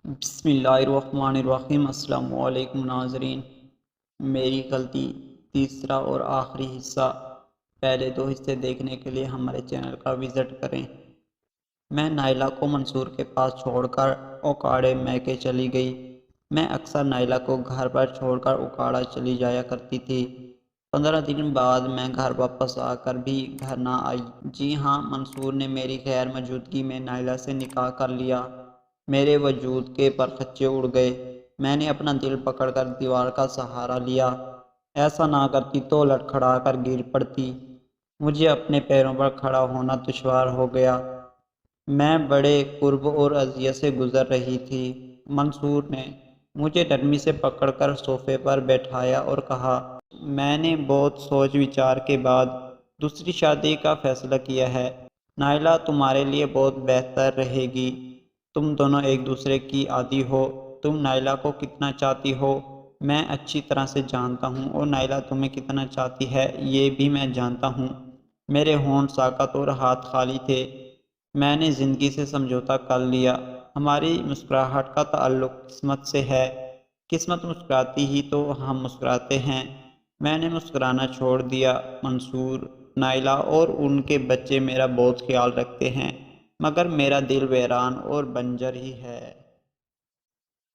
بسم اللہ الرحمن الرحیم۔ السلام علیکم ناظرین۔ میری غلطی تیسرا اور آخری حصہ، پہلے دو حصے دیکھنے کے لیے ہمارے چینل کا وزٹ کریں۔ میں نائلہ کو منصور کے پاس چھوڑ کر اوکاڑے میکے چلی گئی۔ میں اکثر نائلہ کو گھر پر چھوڑ کر اوکاڑا چلی جایا کرتی تھی۔ 15 دن بعد میں گھر واپس آ کر بھی گھر نہ آئی۔ جی ہاں، منصور نے میری غیر موجودگی میں نائلہ سے نکاح کر لیا۔ میرے وجود کے پرخچے اڑ گئے۔ میں نے اپنا دل پکڑ کر دیوار کا سہارا لیا۔ ایسا نہ کرتی تو لڑکھڑا کر گر پڑتی۔ مجھے اپنے پیروں پر کھڑا ہونا دشوار ہو گیا۔ میں بڑے کرب اور اذیت سے گزر رہی تھی۔ منصور نے مجھے نرمی سے پکڑ کر صوفے پر بیٹھایا اور کہا، میں نے بہت سوچ وچار کے بعد دوسری شادی کا فیصلہ کیا ہے۔ نائلہ تمہارے لیے بہت بہتر رہے گی۔ تم دونوں ایک دوسرے کی عادی ہو۔ تم نائلہ کو کتنا چاہتی ہو میں اچھی طرح سے جانتا ہوں، اور نائلہ تمہیں کتنا چاہتی ہے یہ بھی میں جانتا ہوں۔ میرے ہونٹ ساکت اور ہاتھ خالی تھے۔ میں نے زندگی سے سمجھوتا کر لیا۔ ہماری مسکراہٹ کا تعلق قسمت سے ہے۔ قسمت مسکراتی ہی تو ہم مسکراتے ہیں۔ میں نے مسکرانا چھوڑ دیا۔ منصور، نائلہ اور ان کے بچے میرا بہت خیال رکھتے ہیں، مگر میرا دل ویران اور بنجر ہی ہے۔